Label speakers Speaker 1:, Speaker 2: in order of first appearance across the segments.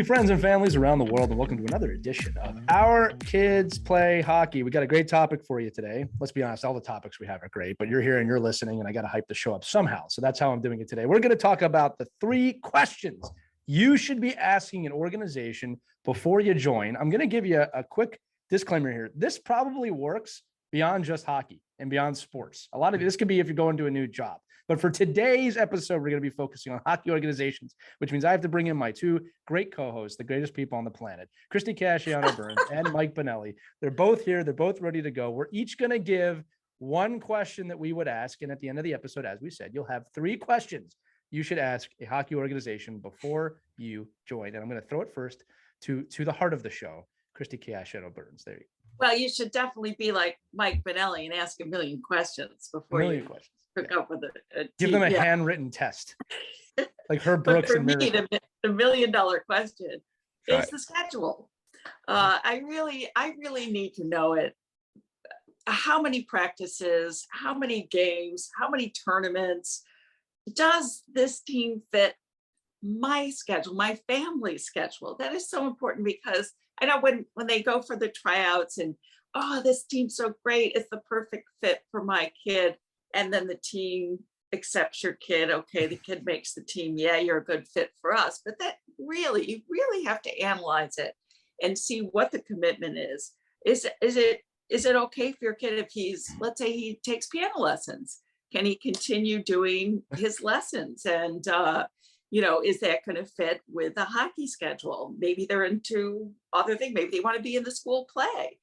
Speaker 1: hockey friends and families around the world, and welcome to another edition of Our Kids Play Hockey. We got a great topic for you today. Let's be honest, all the topics we have are great, but you're here and you're listening, and I got to hype the show up somehow. So that's how I'm doing it today. We're going to talk about the 3 questions you should be asking an organization before you join. I'm going to give you a quick disclaimer here. This probably works beyond just hockey and beyond sports. A lot of this could be if you're going to a new job. But for today's episode, we're going to be focusing on hockey organizations, which means I have to bring in my 2 great co-hosts, the greatest people on the planet, Christy Casciano-Burns and Mike Bonelli. They're both here. They're both ready to go. We're each going to give one question that we would ask. And at the end of the episode, as we said, you'll have 3 questions you should ask a hockey organization before you join. And I'm going to throw it first to the heart of the show, Christy Casciano-Burns. There you go.
Speaker 2: Well, you should definitely be like Mike Bonelli and ask a million questions before you hook up with a
Speaker 1: give them a handwritten test, like Herb Brooks.
Speaker 2: For me, the $1 million question is the schedule. I really need to know it. How many practices? How many games? How many tournaments? Does this team fit my schedule, my family's schedule? That is so important, because I know when they go for the tryouts and, oh, this team's so great, it's the perfect fit for my kid. And then the team accepts your kid. Okay, the kid makes the team. Yeah, you're a good fit for us. But that really, you really have to analyze it and see what the commitment is. Is it okay for your kid if let's say he takes piano lessons? Can he continue doing his lessons? And, is that going to fit with the hockey schedule? Maybe they're into other things. Maybe they want to be in the school play.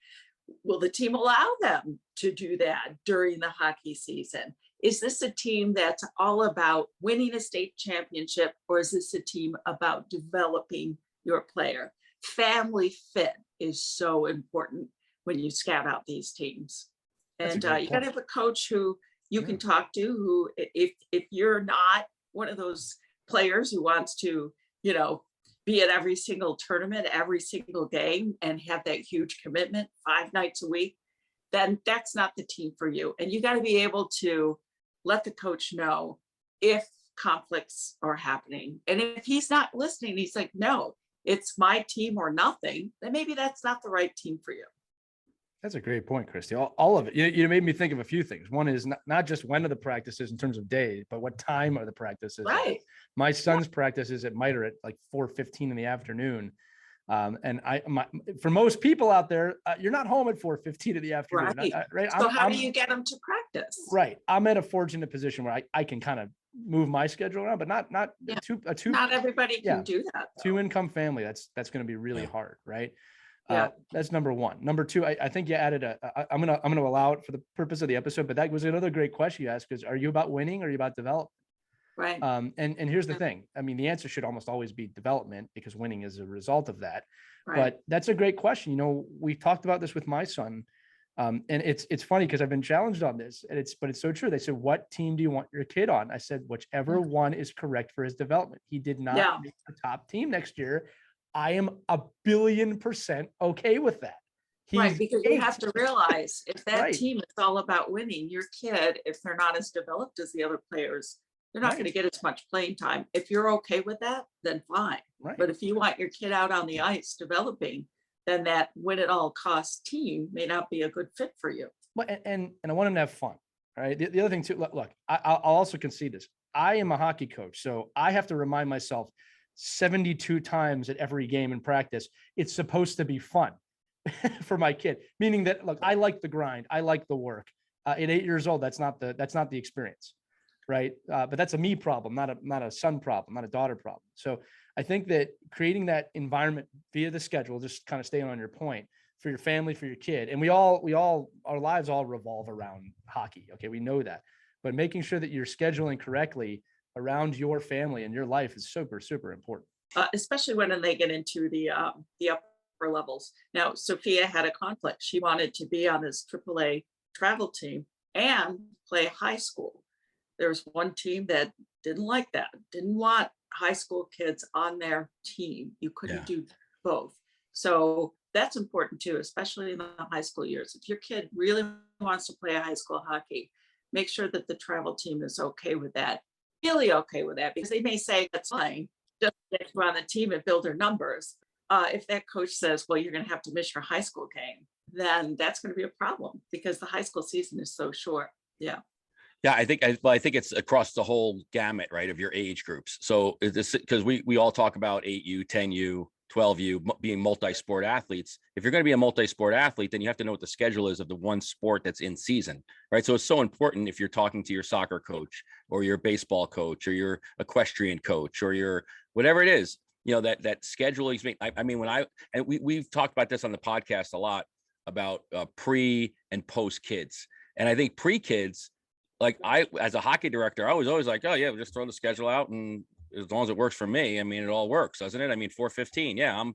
Speaker 2: Will the team allow them to do that during the hockey season? Is this a team that's all about winning a state championship, or is this a team about developing your player? Family fit is so important when you scout out these teams. And you got to have a coach who you can talk to, who, if you're not one of those players who wants to, be at every single tournament, every single game, and have that huge commitment 5 nights a week, then that's not the team for you. And you got to be able to let the coach know if conflicts are happening. And if he's not listening, he's like, no, it's my team or nothing, then maybe that's not the right team for you.
Speaker 1: That's a great point, Christy. All of it. You made me think of a few things. One is not just when are the practices in terms of days, but what time are the practices?
Speaker 2: Right.
Speaker 1: My son's practices at MITRE at like 4:15 in the afternoon. And for most people out there, you're not home at 4:15 in the afternoon.
Speaker 2: Right. So how do you get them to practice?
Speaker 1: Right. I'm in a fortunate position where I can kind of move my schedule around, but not
Speaker 2: Not everybody can do that.
Speaker 1: 2-income family. That's going to be really hard. Right.
Speaker 2: Yeah.
Speaker 1: That's number 1. Number 2, I think you added I'm gonna allow it for the purpose of the episode, but that was another great question you asked, is are you about winning or are you about development?
Speaker 2: Right.
Speaker 1: And here's the thing. I mean, the answer should almost always be development, because winning is a result of that.
Speaker 2: Right.
Speaker 1: But that's a great question. We talked about this with my son. And it's funny because I've been challenged on this, and it's so true. They said, what team do you want your kid on? I said, whichever one is correct for his development. He did not make the top team next year. I am 1,000,000,000% okay with that.
Speaker 2: Right, because you have to realize, if that team is all about winning, your kid, if they're not as developed as the other players, they're not going to get as much playing time. If you're okay with that, then fine.
Speaker 1: Right.
Speaker 2: But if you want your kid out on the ice developing, then that win at all costs team may not be a good fit for you.
Speaker 1: Well, and I want him to have fun. All right. The other thing too, look, I'll also concede this. I am a hockey coach, so I have to remind myself 72 times at every game in practice, it's supposed to be fun for my kid. Meaning that, look, I like the grind. I like the work. At 8 years old, that's not the experience. Right. But that's a me problem, not a son problem, not a daughter problem. So I think that creating that environment via the schedule, just kind of staying on your point, for your family, for your kid. And we all, our lives all revolve around hockey. Okay. We know that, but making sure that you're scheduling correctly around your family and your life is super, super important.
Speaker 2: Especially when they get into the upper levels. Now, Sophia had a conflict. She wanted to be on this AAA travel team and play high school. There was one team that didn't like that, didn't want high school kids on their team. You couldn't do both. So that's important too, especially in the high school years. If your kid really wants to play a high school hockey, make sure that the travel team is okay with that, really okay with that, because they may say that's fine, just to get you on the team and build their numbers. If that coach says, well, you're going to have to miss your high school game, then that's going to be a problem because the high school season is so short. Yeah.
Speaker 3: Yeah, I think it's across the whole gamut, right, of your age groups. So this, because we all talk about 8U, 10U, 12U being multi-sport athletes. If you're going to be a multi-sport athlete, then you have to know what the schedule is of the one sport that's in season, right? So it's so important if you're talking to your soccer coach or your baseball coach or your equestrian coach or your whatever it is, that schedule is. I mean, we've talked about this on the podcast a lot about pre and post kids, and I think pre kids. Like as a hockey director, I was always like, oh yeah, we'll just throw the schedule out, and as long as it works for me, I mean, it all works, doesn't it? I mean, 4:15. Yeah, I'm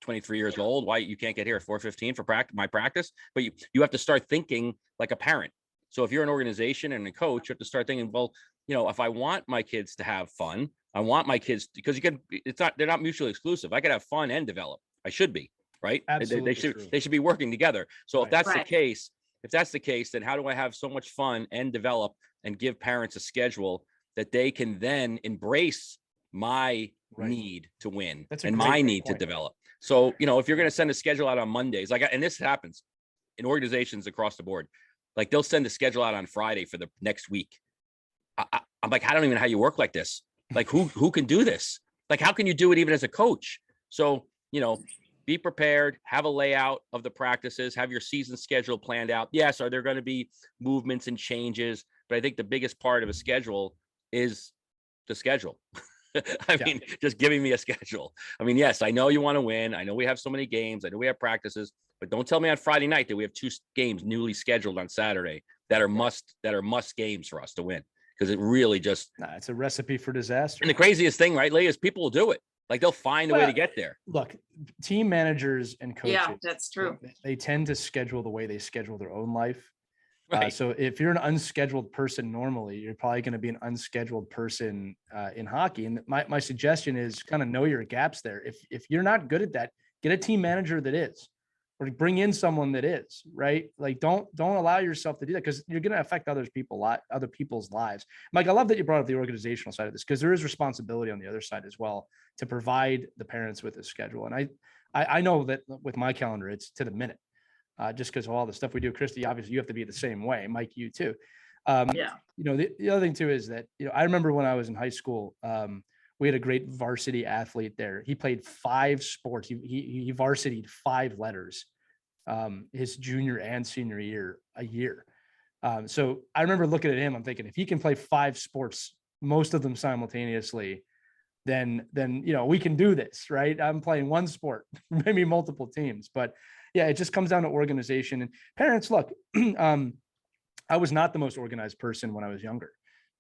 Speaker 3: 23 years old. Why you can't get here at 4:15 for my practice? But you have to start thinking like a parent. So if you're an organization and a coach, you have to start thinking, well, if I want my kids to have fun, I want my kids, because they're not mutually exclusive. I could have fun and develop. I should be, right?
Speaker 1: Absolutely.
Speaker 3: They should be working together. So if that's
Speaker 2: Right.
Speaker 3: the case, then how do I have so much fun and develop and give parents a schedule that they can then embrace my need to win and my need to develop? So, if you're going to send a schedule out on Mondays, and this happens in organizations across the board, like they'll send a schedule out on Friday for the next week. I'm like, I don't even know how you work like this. Like who can do this? Like, how can you do it even as a coach? So, be prepared, have a layout of the practices, have your season schedule planned out. Yes, are there going to be movements and changes? But I think the biggest part of a schedule is the schedule. I mean, just giving me a schedule. I mean, yes, I know you want to win. I know we have so many games. I know we have practices, but don't tell me on Friday night that we have 2 games newly scheduled on Saturday that are must games for us to win. Because it really just,
Speaker 1: it's a recipe for disaster.
Speaker 3: And the craziest thing, right, Lee, is people will do it. Like they'll find a way to get there.
Speaker 1: Look, team managers and coaches.
Speaker 2: Yeah, that's true.
Speaker 1: They tend to schedule the way they schedule their own life.
Speaker 3: Right.
Speaker 1: So if you're an unscheduled person normally, you're probably going to be an unscheduled person in hockey. And my suggestion is kind of know your gaps there. If you're not good at that, get a team manager that is, or bring in someone that is, right? Like don't allow yourself to do that, because you're going to affect other people's lives. Mike, I love that you brought up the organizational side of this, because there is responsibility on the other side as well to provide the parents with a schedule. And I know that with my calendar, it's to the minute, just because of all the stuff we do. Christy, obviously you have to be the same way. Mike, you too.
Speaker 2: Yeah.
Speaker 1: The other thing too is that, I remember when I was in high school, we had a great varsity athlete there. He played 5 sports. He varsitied 5 letters his junior and senior year a year. So I remember looking at him, I'm thinking, if he can play 5 sports, most of them simultaneously, then we can do this, right? I'm playing 1 sport, maybe multiple teams. But yeah, it just comes down to organization. And parents, look, I was not the most organized person when I was younger.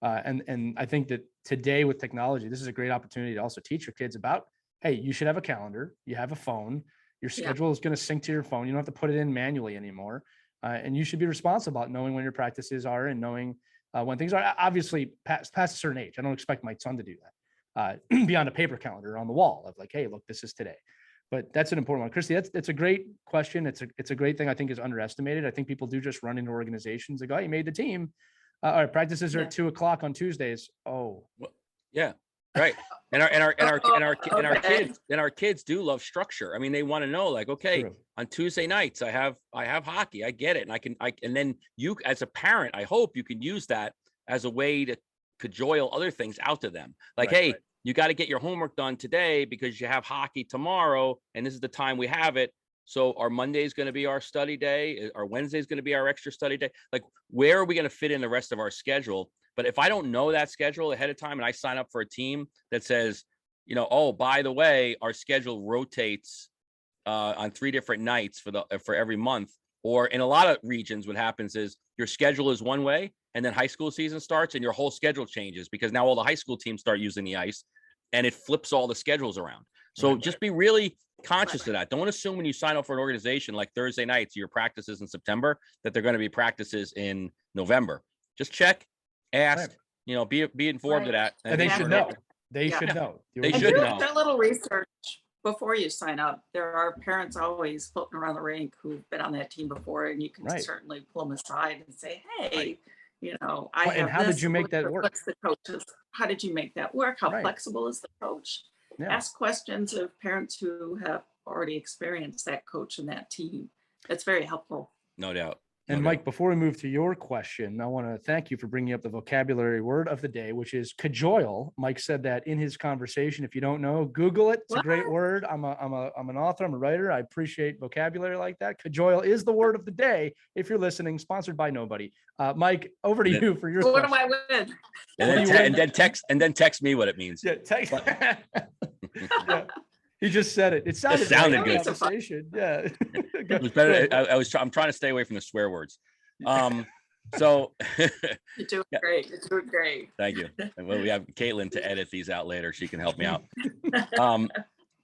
Speaker 1: And I think that today with technology, this is a great opportunity to also teach your kids about, hey, you should have a calendar, you have a phone, your schedule is going to sync to your phone. You don't have to put it in manually anymore. And you should be responsible about knowing when your practices are and knowing when things are. Obviously, past a certain age, I don't expect my son to do that beyond a paper calendar on the wall of like, hey, look, this is today. But that's an important one. Christy, it's a great question. It's a great thing I think is underestimated. I think people do just run into organizations. They go, oh, you made the team. Our practices are at 2:00 on Tuesdays. Oh,
Speaker 3: well, yeah, right. And our kids do love structure. I mean, they want to know, like, okay, true. On Tuesday nights, I have hockey. I get it, and then you, as a parent, I hope you can use that as a way to cajole other things out to them. Like, hey, you got to get your homework done today because you have hockey tomorrow, and this is the time we have it. So our Monday is going to be our study day. Our Wednesday is going to be our extra study day. Like, where are we going to fit in the rest of our schedule? But if I don't know that schedule ahead of time and I sign up for a team that says, oh, by the way, our schedule rotates on 3 different nights for every month. Or in a lot of regions, what happens is your schedule is one way, and then high school season starts and your whole schedule changes because now all the high school teams start using the ice, and it flips all the schedules around. So just be really conscious of that. Don't assume when you sign up for an organization like Thursday nights, your practices in September, that they're going to be practices in November. Just check, ask, be informed of that.
Speaker 1: And they should know. They should know.
Speaker 3: They should know.
Speaker 2: Do a little research before you sign up. There are parents always floating around the rink who've been on that team before, and you can certainly pull them aside and say, hey, I have
Speaker 1: and how did you make that work?
Speaker 2: What's the coaches? How did you make that work? How flexible is the coach? Ask questions of parents who have already experienced that coach and that team. That's very helpful.
Speaker 3: No doubt.
Speaker 1: And Mike, before we move to your question, I want to thank you for bringing up the vocabulary word of the day, which is cajole. Mike said that in his conversation. If you don't know, Google it. It's a great word. I'm an author. I'm a writer. I appreciate vocabulary like that. Cajole is the word of the day. If you're listening, sponsored by nobody. Mike, over to you for your
Speaker 2: what
Speaker 1: question.
Speaker 2: do I win?
Speaker 3: And then text me what it means.
Speaker 1: Yeah, text. Yeah. He just said it. It sounded
Speaker 3: good.
Speaker 1: Conversation. Yeah.
Speaker 3: It was better. I'm trying to stay away from the swear words. So
Speaker 2: You're doing great. You're doing great.
Speaker 3: Thank you. Well, we have Caitlin to edit these out later. She can help me out.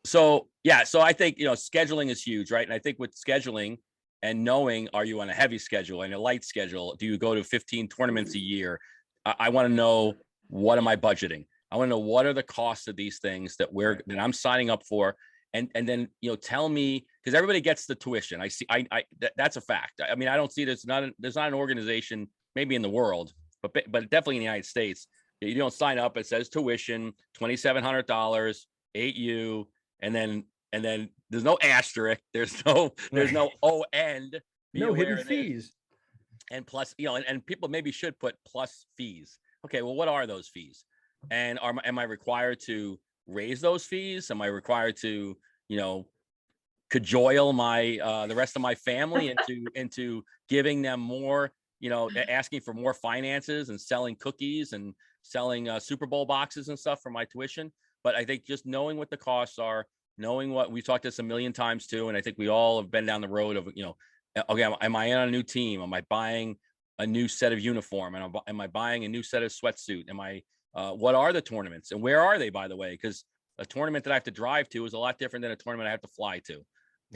Speaker 3: So I think, scheduling is huge, right? And I think with scheduling and knowing, are you on a heavy schedule and a light schedule? Do you go to 15 tournaments a year? I want to know, what am I budgeting? I want to know, what are the costs of these things that I'm signing up for, and then tell me, because everybody gets the tuition. I see, that's a fact. I mean, I don't see there's not an organization, maybe in the world, but definitely in the United States, you don't sign up. It says tuition $2,700, 8U, and then there's no asterisk. There's no O end.
Speaker 1: No hidden fees.
Speaker 3: And plus, and people maybe should put plus fees. Okay, well, what are those fees? And am I required to raise those fees? Am I required to, cajole the rest of my family into giving them more, asking for more finances and selling cookies and selling Super Bowl boxes and stuff for my tuition? But I think just knowing what the costs are, knowing what we've talked this a million times too, and I think we all have been down the road of, okay, am I on a new team? Am I buying a new set of uniform? And am I buying a new set of sweatsuit? Am I what are the tournaments, and where are they, by the way? Because a tournament that I have to drive to is a lot different than a tournament I have to fly to.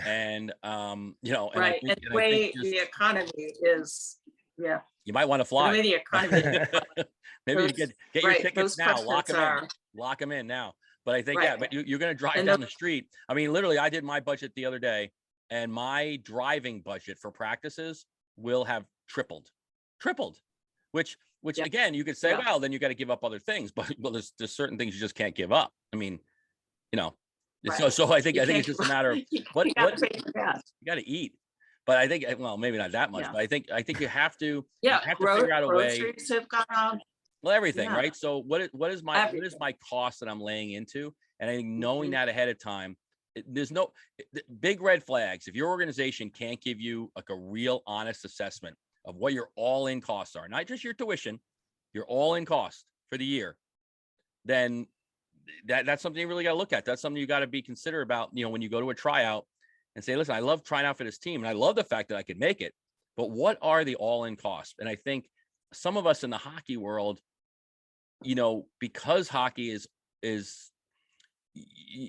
Speaker 3: And
Speaker 2: right. And the way the economy is,
Speaker 3: you might want to fly.
Speaker 2: The way the economy
Speaker 3: maybe you get your tickets now, lock them in now. But I think but you're going to drive down the street. I mean, literally, I did my budget the other day, and my driving budget for practices will have tripled, which again, you could say, well, then you got to give up other things, but there's certain things you just can't give up. I mean, so I think it's just a matter of what you got to eat. But I think, well, maybe not that much, but I think you have to, figure out a way.
Speaker 2: Have gone on.
Speaker 3: Well, everything, right? So what is my cost that I'm laying into? And I think knowing that ahead of time, there's no big red flags. If your organization can't give you like a real honest assessment of what your all-in costs are, not just your tuition, your all-in cost for the year, then that's something you really got to look at. That's something you got to be considerate about, when you go to a tryout and say, listen, I love trying out for this team, and I love the fact that I could make it, but what are the all-in costs? And I think some of us in the hockey world, because hockey is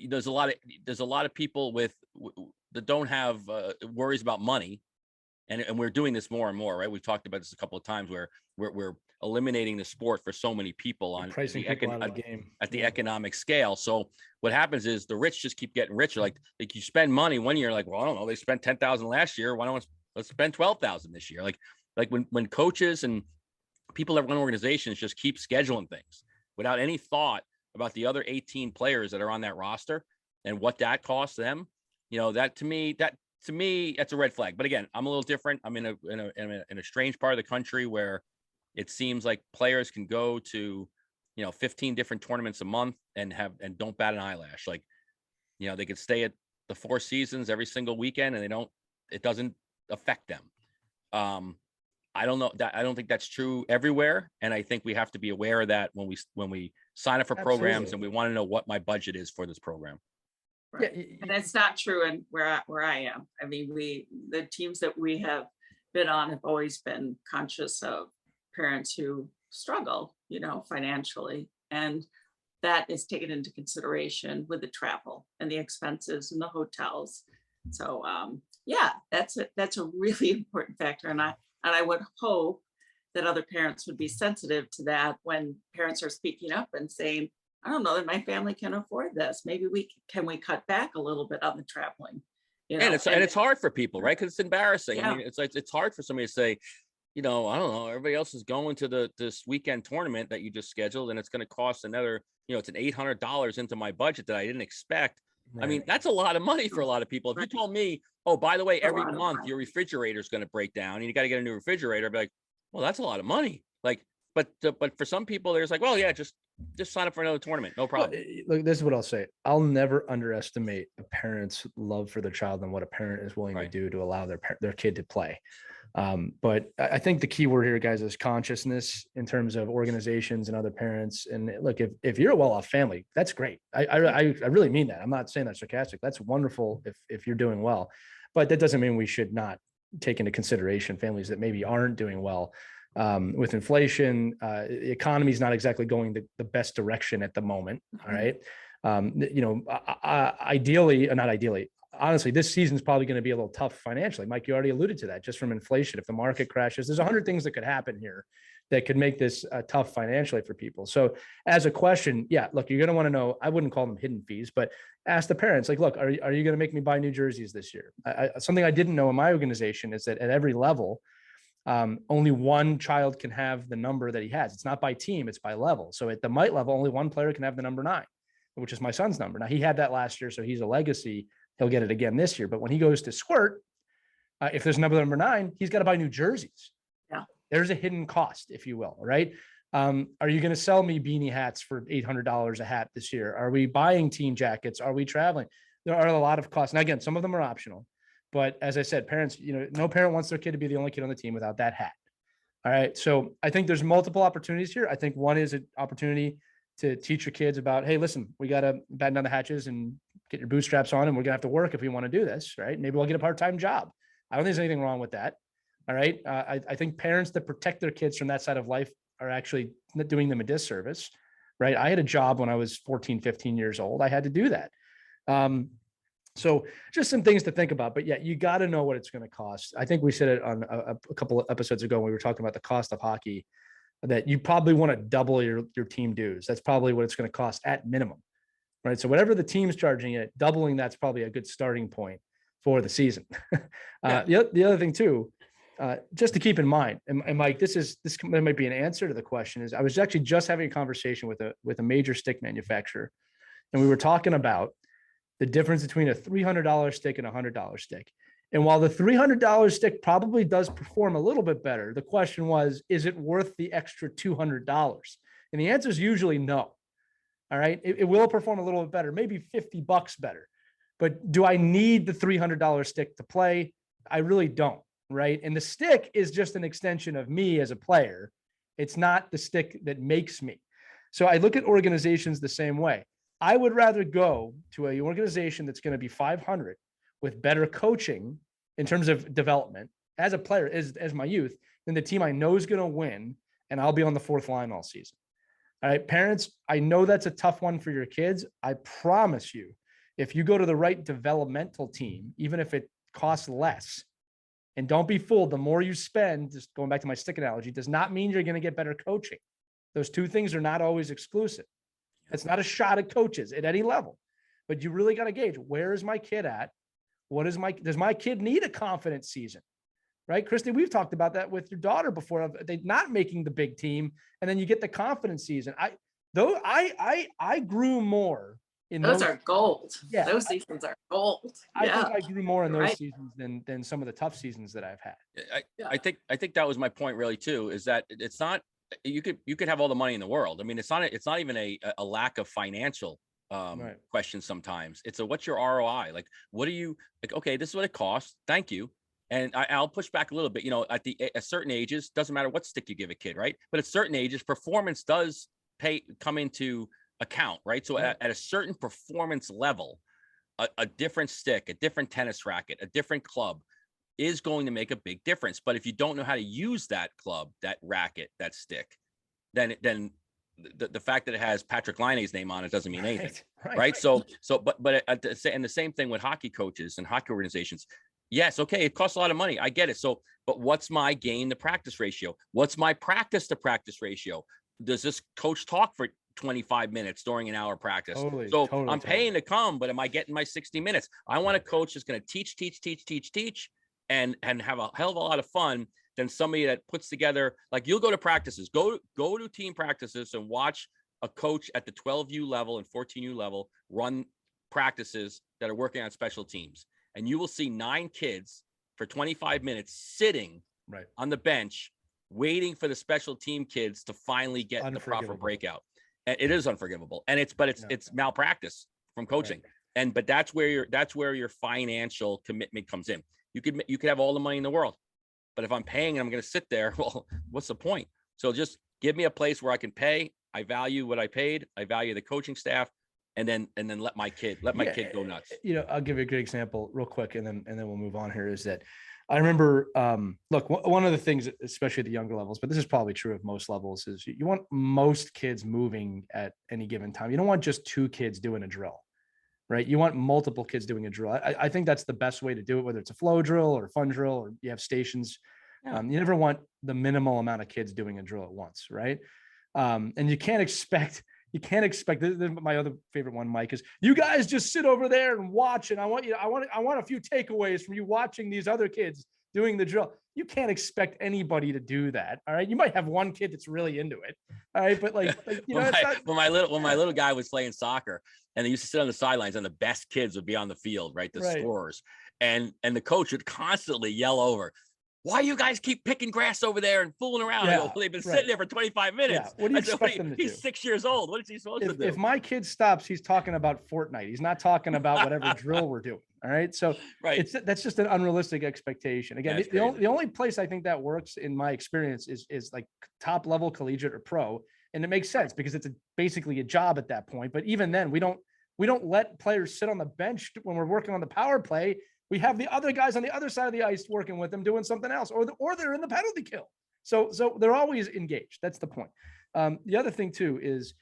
Speaker 3: there's a lot of people that don't have worries about money. And we're doing this more and more, right? We've talked about this a couple of times where we're eliminating the sport for so many people on
Speaker 1: pricing people out of the game
Speaker 3: at the economic scale. So what happens is the rich just keep getting richer. Like you spend money one year, like, well, I don't know, they spent $10,000 last year. Why don't let's spend $12,000 this year? Like when coaches and people that run organizations just keep scheduling things without any thought about the other 18 players that are on that roster and what that costs them, that to me, that's a red flag. But again, I'm a little different. I'm in a strange part of the country where it seems like players can go to, 15 different tournaments a month and don't bat an eyelash. Like, they could stay at the Four Seasons every single weekend and it doesn't affect them. I don't know that. I don't think that's true everywhere. And I think we have to be aware of that when we sign up for programs and we want to know what my budget is for this program.
Speaker 2: Right. Yeah, and it's not true in where I am. I mean, the teams that we have been on have always been conscious of parents who struggle, financially, and that is taken into consideration with the travel and the expenses and the hotels. So that's a really important factor, and I would hope that other parents would be sensitive to that when parents are speaking up and saying, I don't know that my family can afford this. Maybe we cut back a little bit on the traveling.
Speaker 3: And it's hard for people, right? Because it's embarrassing. I mean, it's hard for somebody to say, I don't know, everybody else is going to this weekend tournament that you just scheduled, and it's going to cost another, it's an $800 into my budget that I didn't expect. I mean, that's a lot of money for a lot of people. If you told me, oh, by the way, every month your refrigerator is going to break down and you got to get a new refrigerator, I'd be like, well, that's a lot of money. Like, but for some people, there's like, well, yeah, just sign up for another tournament, no problem.
Speaker 1: Look, this is what I'll say. I'll never underestimate a parent's love for their child and what a parent is willing to do to allow their kid to play. But I think the key word here, guys, is consciousness in terms of organizations and other parents. And look, if you're a well-off family, that's great. I really mean that. I'm not saying that sarcastic. That's wonderful if you're doing well, but that doesn't mean we should not take into consideration families that maybe aren't doing well. With inflation, the economy is not exactly going the best direction at the moment. All right. Honestly, this season is probably going to be a little tough financially. Mike, you already alluded to that, just from inflation. If the market crashes, there's 100 things that could happen here that could make this tough financially for people. So as a question, yeah, look, you're going to want to know, I wouldn't call them hidden fees, but ask the parents, like, look, are you going to make me buy new jerseys this year? Something I didn't know in my organization is that at every level, only one child can have the number that he has. It's not by team, it's by level. So at the mite level, only one player can have the number 9, which is my son's number. Now he had that last year, so he's a legacy. He'll get it again this year. But when he goes to squirt, if there's number 9, he's got to buy new jerseys.
Speaker 2: Yeah.
Speaker 1: There's a hidden cost, if you will, right? Are you going to sell me beanie hats for $800 a hat this year? Are we buying team jackets? Are we traveling? There are a lot of costs. And again, some of them are optional. But as I said, parents, no parent wants their kid to be the only kid on the team without that hat. All right. So I think there's multiple opportunities here. I think one is an opportunity to teach your kids about, hey, listen, we got to batten down the hatches and get your bootstraps on, and we're going to have to work if we want to do this, right? Maybe we'll get a part-time job. I don't think there's anything wrong with that. All right. I think parents that protect their kids from that side of life are actually doing them a disservice, right? I had a job when I was 14, 15 years old. I had to do that. So just some things to think about, but yeah, you got to know what it's going to cost. I think we said it on a couple of episodes ago when we were talking about the cost of hockey, that you probably want to double your team dues. That's probably what it's going to cost at minimum, right? So whatever the team's charging it, doubling that's probably a good starting point for the season. The other thing too, just to keep in mind, and Mike, this might be an answer to the question, is I was actually just having a conversation with a major stick manufacturer, and we were talking about the difference between a $300 stick and a $100 stick. And while the $300 stick probably does perform a little bit better, the question was, is it worth the extra $200? And the answer is usually no. All right. It will perform a little bit better, maybe $50 better. But do I need the $300 stick to play? I really don't. Right. And the stick is just an extension of me as a player. It's not the stick that makes me. So I look at organizations the same way. I would rather go to an organization that's going to be 500 with better coaching in terms of development as a player, as my youth, than the team I know is going to win, and I'll be on the fourth line all season. All right, parents, I know that's a tough one for your kids. I promise you, if you go to the right developmental team, even if it costs less, and don't be fooled, the more you spend, just going back to my stick analogy, does not mean you're going to get better coaching. Those two things are not always exclusive. It's not a shot at coaches at any level, but you really got to gauge, where is my kid at? Does my kid need a confidence season? Right? Christy, we've talked about that with your daughter before. They're not making the big team, and then you get the confidence season. I grew more in
Speaker 2: those are gold.
Speaker 1: Yeah,
Speaker 2: those seasons are gold.
Speaker 1: I think I grew more in those seasons than some of the tough seasons that I've had.
Speaker 3: I think that was my point really too, is that it's not, you could have all the money in the world. I mean, it's not even a lack of financial question. Sometimes it's what's your ROI? Like, what are you like? Okay, this is what it costs. Thank you. And I'll push back a little bit. At certain ages, doesn't matter what stick you give a kid, right? But at certain ages, performance does come into account, right? So at a certain performance level, a different stick, a different tennis racket, a different club is going to make a big difference. But if you don't know how to use that club, that racket, that stick, then the fact that it has Patrick Laine's name on it doesn't mean anything, right? So, but and the same thing with hockey coaches and hockey organizations. Yes, okay, it costs a lot of money. I get it. So, but what's my game to practice ratio? What's my practice to practice ratio? Does this coach talk for 25 minutes during an hour practice? I'm paying to come, but am I getting my 60 minutes? I want a coach that's going to teach, and have a hell of a lot of fun, than somebody that puts together, like you'll go to practices, go to team practices and watch a coach at the 12U level and 14U level run practices that are working on special teams. And you will see 9 kids for 25 minutes sitting on the bench, waiting for the special team kids to finally get the proper breakout. And it is unforgivable. And it's malpractice from coaching. But that's where your financial commitment comes in. You could have all the money in the world, but if I'm paying and I'm going to sit there, well, what's the point? So just give me a place where I can pay. I value what I paid. I value the coaching staff, and then let my kid go nuts.
Speaker 1: I'll give you a good example real quick, and then we'll move on here. Is that I remember, look, one of the things, especially at the younger levels, but this is probably true of most levels, is you want most kids moving at any given time. You don't want just 2 kids doing a drill. Right. You want multiple kids doing a drill. I think that's the best way to do it, whether it's a flow drill or a fun drill, or you have stations. You never want the minimal amount of kids doing a drill at once. Right. And you can't expect, my other favorite one, Mike, is you guys just sit over there and watch. And I want a few takeaways from you watching these other kids doing the drill. You can't expect anybody to do that. All right. You might have one kid that's really into it. All right. But
Speaker 3: when my little guy was playing soccer, and they used to sit on the sidelines, and the best kids would be on the field, right? The scorers. And the coach would constantly yell over, why you guys keep picking grass over there and fooling around? Well, they've been sitting there for 25 minutes.
Speaker 1: What do you expect them to do?
Speaker 3: He's 6 years old. What is he supposed to do?
Speaker 1: If my kid stops, he's talking about Fortnite. He's not talking about whatever drill we're doing. All right. So that's just an unrealistic expectation. Again, the only place I think that works in my experience is like top level collegiate or pro. And it makes sense because it's basically a job at that point. But even then, we don't let players sit on the bench when we're working on the power play. We have the other guys on the other side of the ice working with them, doing something else, or they're in the penalty kill. So they're always engaged. That's the point. The other thing too is,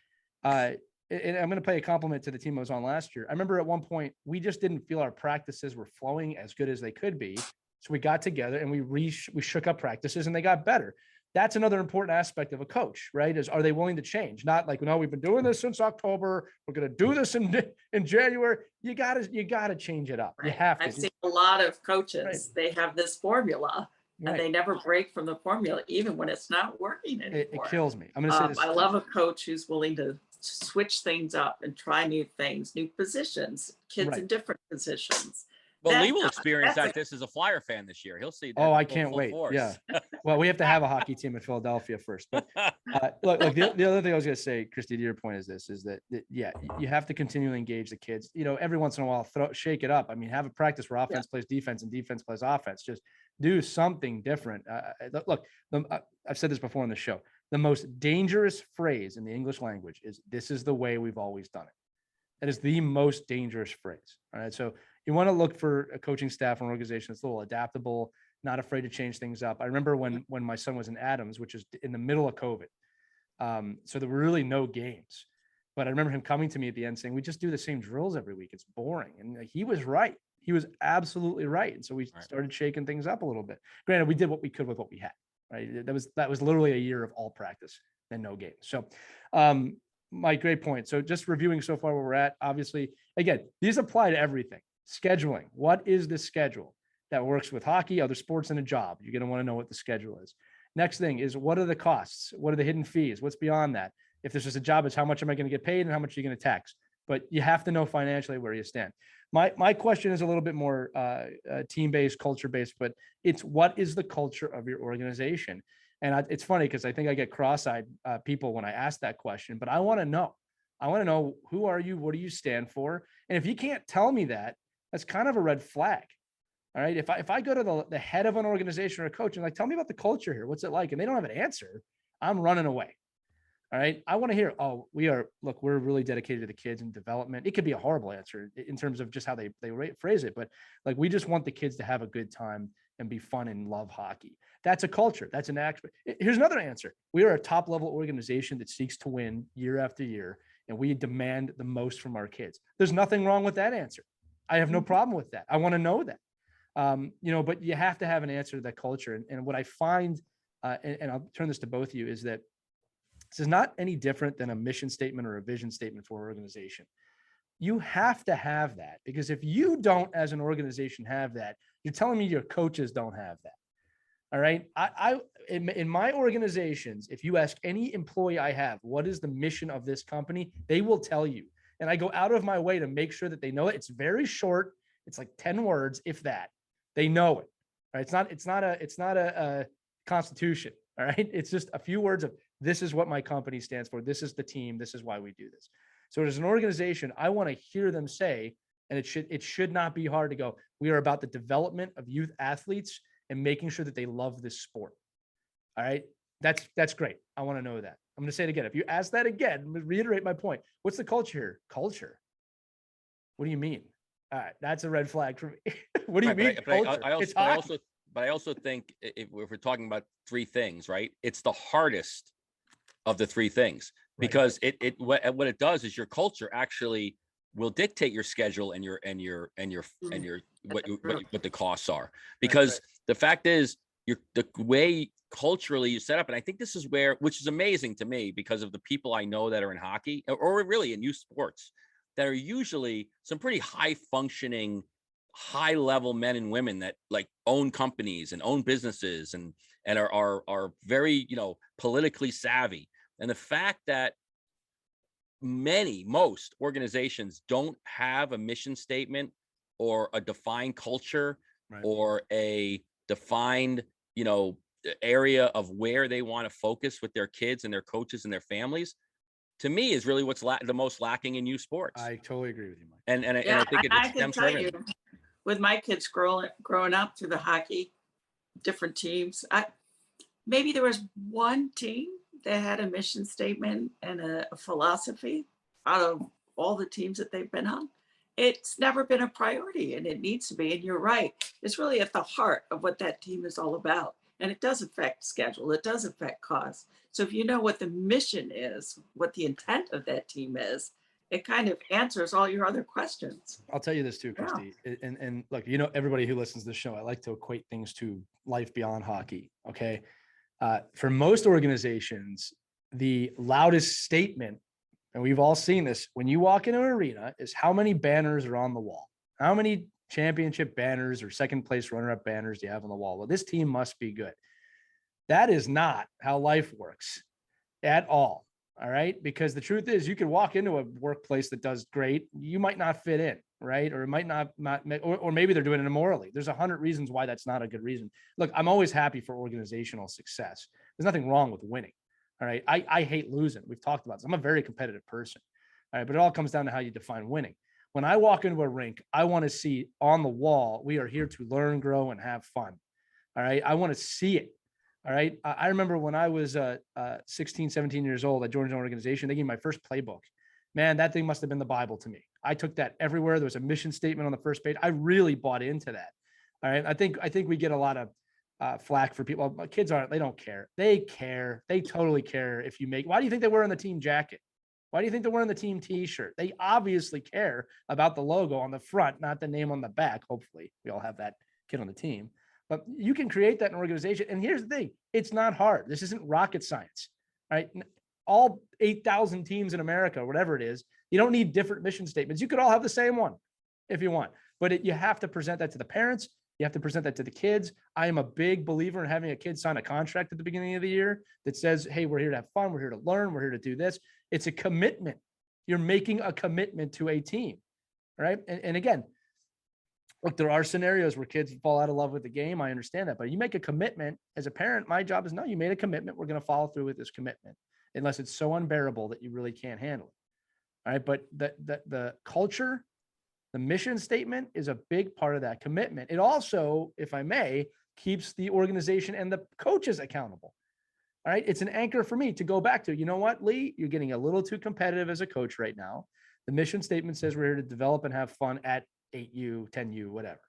Speaker 1: and I'm going to pay a compliment to the team I was on last year. I remember at one point we just didn't feel our practices were flowing as good as they could be. So we got together and we shook up practices and they got better. That's another important aspect of a coach, right? Are they willing to change? Not like, no, we've been doing this since October. We're going to do this in January. You gotta change it up. You have to.
Speaker 2: I've seen a lot of coaches. They have this formula and they never break from the formula, even when it's not working anymore.
Speaker 1: It kills me. I'm going to say this.
Speaker 2: I love a coach who's willing to switch things up and try new things, new positions, kids in different positions.
Speaker 3: Well, Lee will experience this as a Flyer fan this year. He'll see that.
Speaker 1: Oh, I can't wait. Force. Yeah. Well, we have to have a hockey team in Philadelphia first. But look, the other thing I was going to say, Christy, to your point is that you have to continually engage the kids. Every once in a while, shake it up. I mean, have a practice where offense plays defense and defense plays offense. Just do something different. Look, I've said this before on the show. The most dangerous phrase in the English language is, "This is the way we've always done it." That is the most dangerous phrase. All right. So you want to look for a coaching staff and organization that's a little adaptable, not afraid to change things up. I remember when my son was in Adams, which is in the middle of COVID. So there were really no games, but I remember him coming to me at the end saying, we just do the same drills every week. It's boring. And he was right. He was absolutely right. And so we started shaking things up a little bit. Granted, we did what we could with what we had, right? That was literally a year of all practice and no games. So, Mike, great point. So just reviewing so far where we're at, obviously, again, these apply to everything. Scheduling. What is the schedule that works with hockey, other sports, and a job? You're going to want to know what the schedule is. Next thing is, what are the costs? What are the hidden fees? What's beyond that? If there's just a job, it's how much am I going to get paid and how much are you going to tax? But you have to know financially where you stand. My question is a little bit more team-based, culture-based, but it's what is the culture of your organization? And it's funny because I think I get cross-eyed people when I ask that question, but I want to know. I want to know, who are you? What do you stand for? And if you can't tell me that, that's kind of a red flag. All right. If I go to the head of an organization or a coach and like, tell me about the culture here, what's it like? And they don't have an answer, I'm running away. All right. I want to hear, we're really dedicated to the kids and development. It could be a horrible answer in terms of just how they phrase it, but like, we just want the kids to have a good time and be fun and love hockey. That's a culture. That's an aspect. Here's another answer. We are a top level organization that seeks to win year after year, and we demand the most from our kids. There's nothing wrong with that answer. I have no problem with that. I want to know that, but you have to have an answer to that culture. And what I find, and I'll turn this to both of you, is that this is not any different than a mission statement or a vision statement for an organization. You have to have that, because if you don't, as an organization, have that, you're telling me your coaches don't have that. All right. In my organizations, if you ask any employee I have, what is the mission of this company, they will tell you. And I go out of my way to make sure that they know it. It's very short. It's like 10 words, if that. They know it. Right. It's not a constitution. All right. It's just a few words of, this is what my company stands for. This is the team. This is why we do this. So as an organization, I want to hear them say, and it should not be hard to go, we are about the development of youth athletes and making sure that they love this sport. All right. That's great. I want to know that. I'm going to say it again. If you ask that again, reiterate my point. What's the culture here? Culture. What do you mean? All right. That's a red flag for me. What do you mean?
Speaker 3: But I also think if we're talking about three things, right? It's the hardest of the three things, because what it does is your culture actually will dictate your schedule and what the costs are, because the fact is the way culturally you set up. And I think this is which is amazing to me, because of the people I know that are in hockey or really in youth sports, that are usually some pretty high functioning, high level men and women that like own companies and own businesses and are very, politically savvy. And the fact that most organizations don't have a mission statement or a defined culture, or a defined, area of where they want to focus with their kids and their coaches and their families, to me is really what's the most lacking in youth sports.
Speaker 1: I totally agree with you, Mike.
Speaker 3: And I think
Speaker 2: I can tell you, with my kids growing up through the hockey, different teams, maybe there was one team that had a mission statement and a philosophy out of all the teams that they've been on. It's never been a priority, and it needs to be. And you're right. It's really at the heart of what that team is all about. And it does affect schedule. It does affect cost. So if you know what the mission is, what the intent of that team is, it kind of answers all your other questions.
Speaker 1: I'll tell you this too, Christy. Yeah. And look, everybody who listens to the show, I like to equate things to life beyond hockey. Okay. For most organizations, the loudest statement, and we've all seen this, when you walk into an arena, is how many banners are on the wall. How many championship banners or second place runner-up banners do you have on the wall? Well, this team must be good. That is not how life works at all. All right. Because the truth is, you could walk into a workplace that does great. You might not fit in, right? Or it might not or maybe they're doing it immorally. There's 100 reasons why that's not a good reason. Look, I'm always happy for organizational success. There's nothing wrong with winning. All right. I hate losing. We've talked about this. I'm a very competitive person. All right. But it all comes down to how you define winning. When I walk into a rink, I want to see on the wall, we are here to learn, grow, and have fun. All right. I want to see it. All right. I remember when I was 16, 17 years old, I joined an organization. They gave me my first playbook. Man, that thing must have been the Bible to me. I took that everywhere. There was a mission statement on the first page. I really bought into that. All right. I think we get a lot of flack for people. Kids they don't care. They care. They totally care if you why do you think they're wearing the team jacket? Why do you think they're wearing the team t-shirt? They obviously care about the logo on the front, not the name on the back. Hopefully we all have that kid on the team. But you can create that in an organization. And here's the thing. It's not hard. This isn't rocket science, right? All 8,000 teams in America, whatever it is, you don't need different mission statements. You could all have the same one if you want, but you have to present that to the parents. You have to present that to the kids. I am a big believer in having a kid sign a contract at the beginning of the year that says, hey, we're here to have fun. We're here to learn. We're here to do this. It's a commitment. You're making a commitment to a team, right? And again, look, there are scenarios where kids fall out of love with the game. I understand that, but you make a commitment as a parent. My job is, no, you made a commitment. We're going to follow through with this commitment unless it's so unbearable that you really can't handle it. All right. But the culture, the mission statement is a big part of that commitment. It also, if I may, keeps the organization and the coaches accountable. All right. It's an anchor for me to go back to, you know what, Lee, you're getting a little too competitive as a coach right now. The mission statement says we're here to develop and have fun at 8U, 10U, whatever.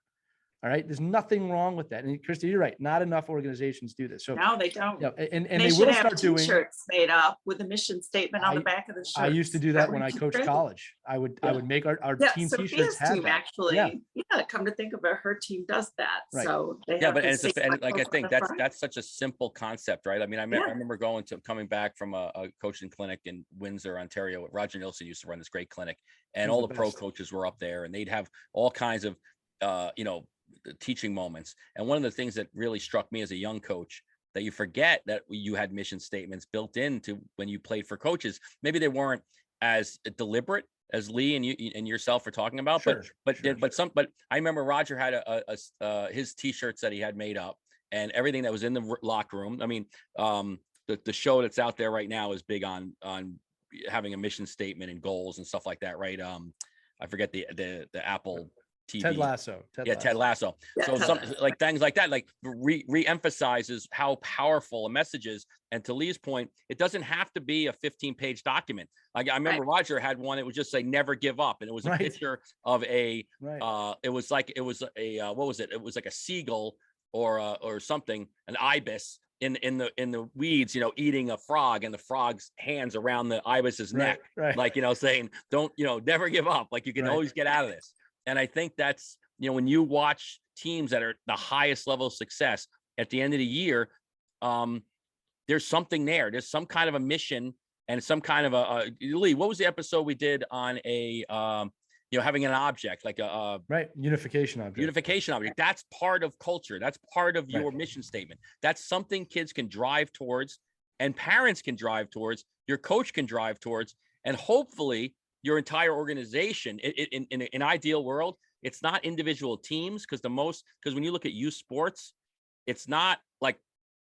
Speaker 1: All right. There's nothing wrong with that. And Christy, you're right. Not enough organizations do this. So
Speaker 2: no, they don't.
Speaker 1: Yeah, and they will start doing
Speaker 2: t-shirts made up with a mission statement on the back of the shirt.
Speaker 1: I used to do that when I coached college. I would make our team t-shirts have
Speaker 2: team
Speaker 1: that.
Speaker 2: Actually, come to think of it, her team does that.
Speaker 1: Right.
Speaker 2: So they
Speaker 3: but I think that's such a simple concept, right? I mean, I remember coming back from a coaching clinic in Windsor, Ontario. Roger Nilsson used to run this great clinic, and all the pro coaches were up there, and they'd have all kinds of the teaching moments. And one of the things that really struck me as a young coach, that you forget that you had mission statements built into when you played for coaches. Maybe they weren't as deliberate as Lee and you and yourself are talking about, but I remember Roger had his t-shirts that he had made up, and everything that was in the locker room. I mean, the show that's out there right now is big on having a mission statement and goals and stuff like that, right? I forget the Apple TV.
Speaker 1: Ted Lasso.
Speaker 3: Ted Lasso.
Speaker 2: Yeah,
Speaker 3: So some like things like that, like re-emphasizes how powerful a message is. And to Lee's point, it doesn't have to be a 15-page document. Like I remember Roger had one. It would just say "Never give up," and it was a picture of a. It was a what was it? It was like a seagull or something, an ibis in the weeds, eating a frog, and the frog's hands around the ibis's neck, like saying, "Don't never give up. Like you can always get out of this." And I think that's, when you watch teams that are the highest level of success at the end of the year, there's something there. There's some kind of a mission and some kind of Lee, what was the episode we did on having an object, like a
Speaker 1: unification object.
Speaker 3: That's part of culture. That's part of your mission statement. That's something kids can drive towards, and parents can drive towards, your coach can drive towards, and hopefully your entire organization. In an ideal world, it's not individual teams, because when you look at youth sports, it's not like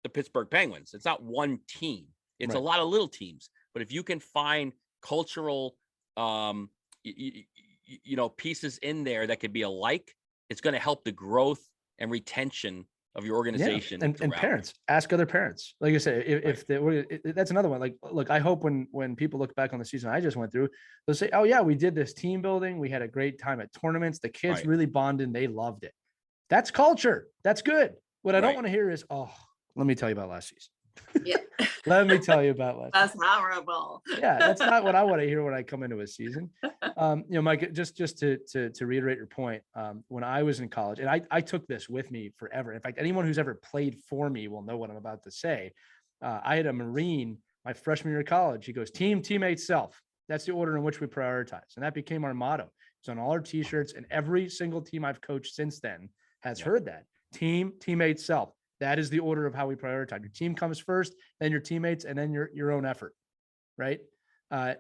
Speaker 3: the Pittsburgh Penguins. It's not one team. It's a lot of little teams. But if you can find cultural, pieces in there that could be alike, it's going to help the growth and retention of your organization.
Speaker 1: And parents, ask other parents. Like I said, that's another one. Like, look, I hope when people look back on the season I just went through, they'll say, "Oh yeah, we did this team building. We had a great time at tournaments. The kids really bonded. They loved it." That's culture. That's good. What I don't want to hear is, "Oh, let me tell you about last season."
Speaker 2: Yeah.
Speaker 1: Let me tell you about last
Speaker 2: That's horrible.
Speaker 1: Yeah, that's not what I want to hear when I come into a season. Mike, just to reiterate your point, when I was in college, and I took this with me forever. In fact, anyone who's ever played for me will know what I'm about to say. I had a Marine my freshman year of college. He goes, "Team, teammate, self." That's the order in which we prioritize. And that became our motto. It's on all our t-shirts, and every single team I've coached since then has heard that. Team, teammate, self. That is the order of how we prioritize. Your team comes first, then your teammates, and then your own effort. Right. It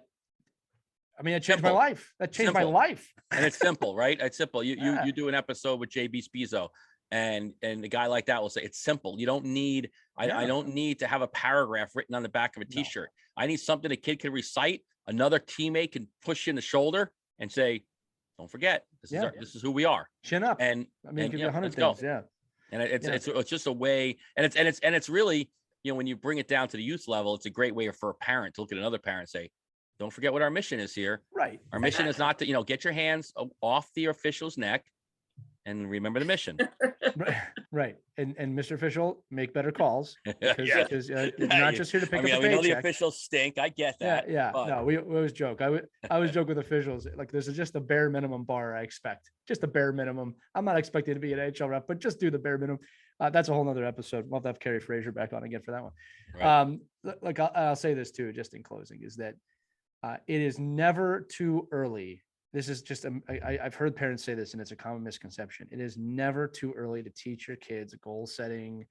Speaker 1: changed my life. That changed my life.
Speaker 3: And it's simple, right? It's simple. You do an episode with JB Spizzo, and a guy like that will say it's simple. You don't need, I don't need to have a paragraph written on the back of a t-shirt. No. I need something a kid can recite. Another teammate can push you in the shoulder and say, "Don't forget, this is who we are.
Speaker 1: Chin up."
Speaker 3: And
Speaker 1: it could be 100 things. Yeah.
Speaker 3: And it's just a way, and it's really, when you bring it down to the youth level, it's a great way for a parent to look at another parent and say, "Don't forget what our mission is here.
Speaker 1: Right.
Speaker 3: Our mission is not to, get your hands off the official's neck, and remember the mission."
Speaker 1: Right. And Mr. Official, make better calls. Because you're not just here to pick up a paycheck.
Speaker 3: We know the officials stink. I get that.
Speaker 1: Yeah. But... No, we always joke. I always joke with officials. Like, there's just a bare minimum bar I expect. Just a bare minimum. I'm not expecting to be an NHL rep, but just do the bare minimum. That's a whole nother episode. We'll have to have Carrie Fraser back on again for that one. Right. I'll say this too, just in closing, is that it is never too early. This is just, I've heard parents say this, and it's a common misconception. It is never too early to teach your kids goal setting,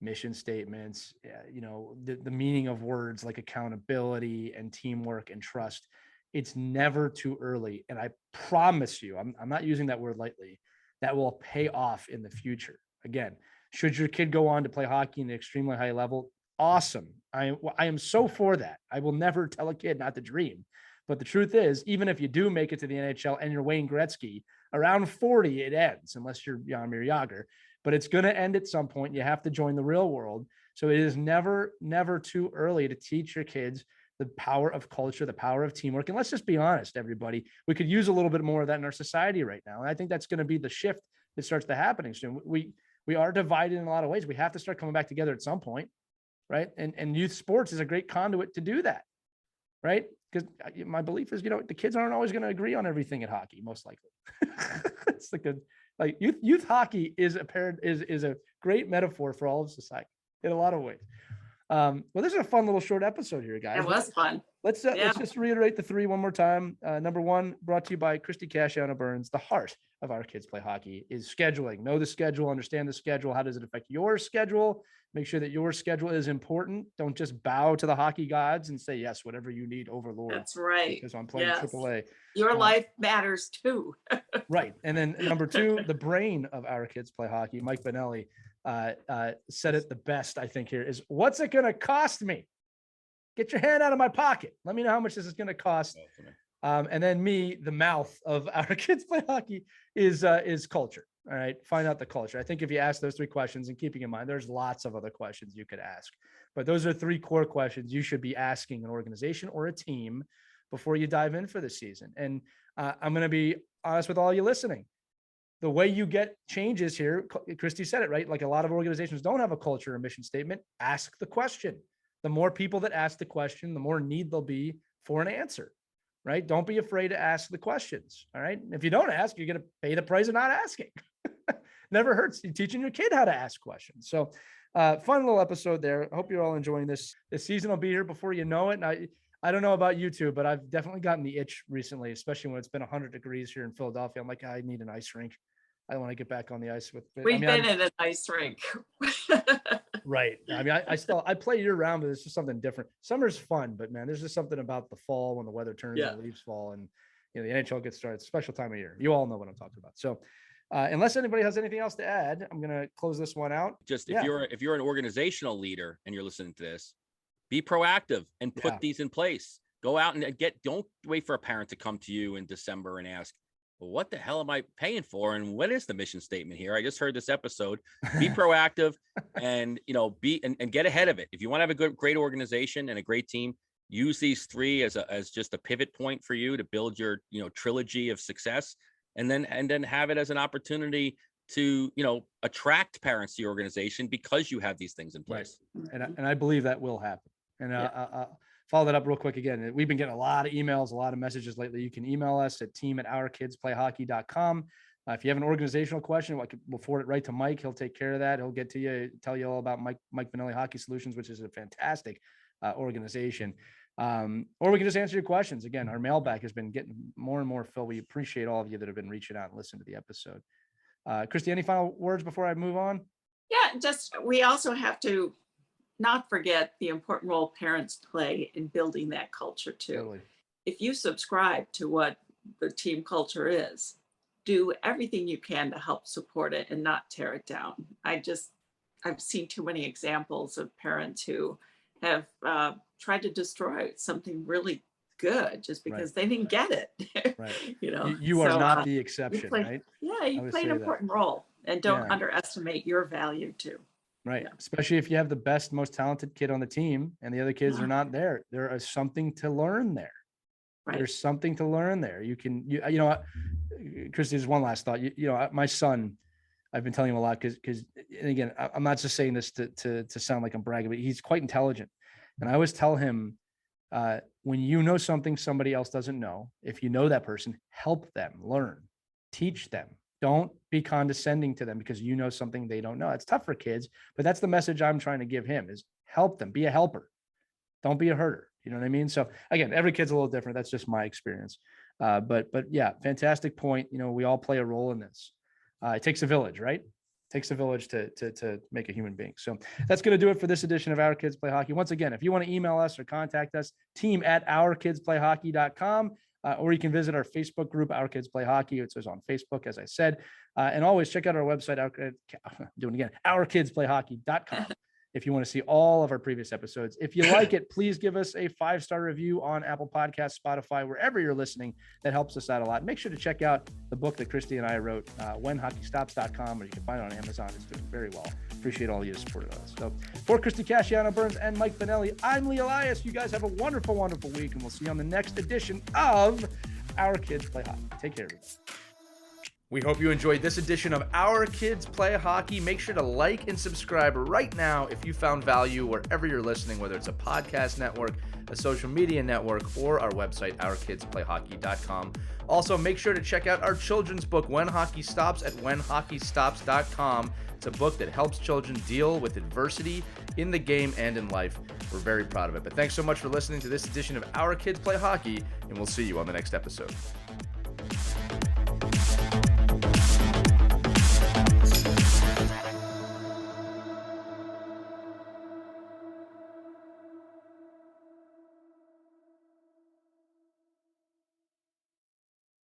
Speaker 1: mission statements, the meaning of words like accountability and teamwork and trust. It's never too early. And I promise you, I'm not using that word lightly, that will pay off in the future. Again, should your kid go on to play hockey in an extremely high level? Awesome. I am so for that. I will never tell a kid not to dream. But the truth is, even if you do make it to the NHL and you're Wayne Gretzky, around 40, it ends, unless you're Jaromir Jagr. But it's going to end at some point. You have to join the real world. So it is never, never too early to teach your kids the power of culture, the power of teamwork. And let's just be honest, everybody. We could use a little bit more of that in our society right now. And I think that's going to be the shift that starts to happening soon. We are divided in a lot of ways. We have to start coming back together at some point, right? And youth sports is a great conduit to do that, right? Because my belief is, the kids aren't always going to agree on everything at hockey, most likely. It's like youth hockey is a great metaphor for all of society in a lot of ways. Well, this is a fun little short episode here, guys.
Speaker 2: It was fun.
Speaker 1: Let's just reiterate the three one more time. Number one, brought to you by Christy Casciano Burns. The heart of Our Kids Play Hockey is scheduling. Know the schedule, understand the schedule. How does it affect your schedule? Make sure that your schedule is important. Don't just bow to the hockey gods and say, yes, whatever you need, overlord.
Speaker 2: That's right.
Speaker 1: Because I'm playing AAA.
Speaker 2: Your life matters too.
Speaker 1: Right. And then number two, the brain of Our Kids Play Hockey, Mike Benelli, said it the best, I think, here is, what's it going to cost me? Get your hand out of my pocket. Let me know how much this is going to cost. And then me, the mouth of Our Kids Play Hockey is culture. All right. Find out the culture. I think if you ask those three questions, and keeping in mind, there's lots of other questions you could ask, but those are three core questions you should be asking an organization or a team before you dive in for the season. And I'm going to be honest with all you listening. The way you get changes here, Christy said it, right? Like a lot of organizations don't have a culture or mission statement. Ask the question. The more people that ask the question, the more need there'll be for an answer, right? Don't be afraid to ask the questions. All right. If you don't ask, you're going to pay the price of not asking. Never hurts. You're teaching your kid how to ask questions. So fun little episode there. I hope you're all enjoying this. This season will be here before you know it. And I don't know about you two, but I've definitely gotten the itch recently, especially when it's been 100 degrees here in Philadelphia. I'm like, I need an ice rink. I want to get back on the ice with.
Speaker 2: We've been in an ice rink.
Speaker 1: Right. I mean, I play year round, but it's just something different. Summer's fun, but man, there's just something about the fall when the weather turns and the leaves fall, and the NHL gets started. It's a special time of year. You all know what I'm talking about. So, unless anybody has anything else to add, I'm gonna close this one out.
Speaker 3: Just if you're an organizational leader and you're listening to this, be proactive and put these in place. Go out and don't wait for a parent to come to you in December and ask, well, what the hell am I paying for? And what is the mission statement here? I just heard this episode. Be proactive and, and get ahead of it. If you want to have a great organization and a great team, use these three as just a pivot point for you to build your, trilogy of success. And then have it as an opportunity to, attract parents to your organization because you have these things in place.
Speaker 1: Right. And I believe that will happen. And follow that up real quick again. We've been getting a lot of emails, a lot of messages lately. You can email us at team@ourkidsplayhockey.com. If you have an organizational question, we'll forward it right to Mike. He'll take care of that. He'll get to you, tell you all about Mike Benelli Hockey Solutions, which is a fantastic organization. Or we can just answer your questions. Again, our mailbag has been getting more and more filled. We appreciate all of you that have been reaching out and listening to the episode. Christy, any final words before I move on?
Speaker 2: Yeah, we also have to not forget the important role parents play in building that culture too.
Speaker 1: Totally.
Speaker 2: If you subscribe to what the team culture is, do everything you can to help support it and not tear it down. I've seen too many examples of parents who have tried to destroy something really good just because they didn't get it.
Speaker 1: Right. You are not the exception, right?
Speaker 2: Yeah, you play an important role, and don't underestimate your value too.
Speaker 1: Right. Yeah. Especially if you have the best, most talented kid on the team and the other kids are not there. There is something to learn there. Right. There's something to learn there. Christy, there's one last thought. My son, I've been telling him a lot because and again, I'm not just saying this to sound like I'm bragging, but he's quite intelligent. And I always tell him, when you know something somebody else doesn't know, if you know that person, help them learn, teach them. Don't be condescending to them because you know something they don't know. It's tough for kids, but that's the message I'm trying to give him is help them, be a helper. Don't be a herder. You know what I mean? So again, every kid's a little different. That's just my experience. But yeah, fantastic point. We all play a role in this. It takes a village, right? It takes a village to make a human being. So that's going to do it for this edition of Our Kids Play Hockey. Once again, if you want to email us or contact us, team@ourkidsplayhockey.com. Or you can visit our Facebook group, Our Kids Play Hockey. It says on Facebook, as I said. And always check out our website, ourkidsplayhockey.com. If you want to see all of our previous episodes. If you like it, please give us a 5-star review on Apple Podcasts, Spotify, wherever you're listening. That helps us out a lot. Make sure to check out the book that Christy and I wrote, whenhockeystops.com, or you can find it on Amazon. It's doing very well. Appreciate all you supported us. So for Christy Casciano Burns and Mike Benelli, I'm Lee Elias. You guys have a wonderful, wonderful week, and we'll see you on the next edition of Our Kids Play Hockey. Take care, everybody. We hope you enjoyed this edition of Our Kids Play Hockey. Make sure to like and subscribe right now if you found value wherever you're listening, whether it's a podcast network, a social media network, or our website, ourkidsplayhockey.com. Also, make sure to check out our children's book, When Hockey Stops, at whenhockeystops.com. It's a book that helps children deal with adversity in the game and in life. We're very proud of it. But thanks so much for listening to this edition of Our Kids Play Hockey, and we'll see you on the next episode.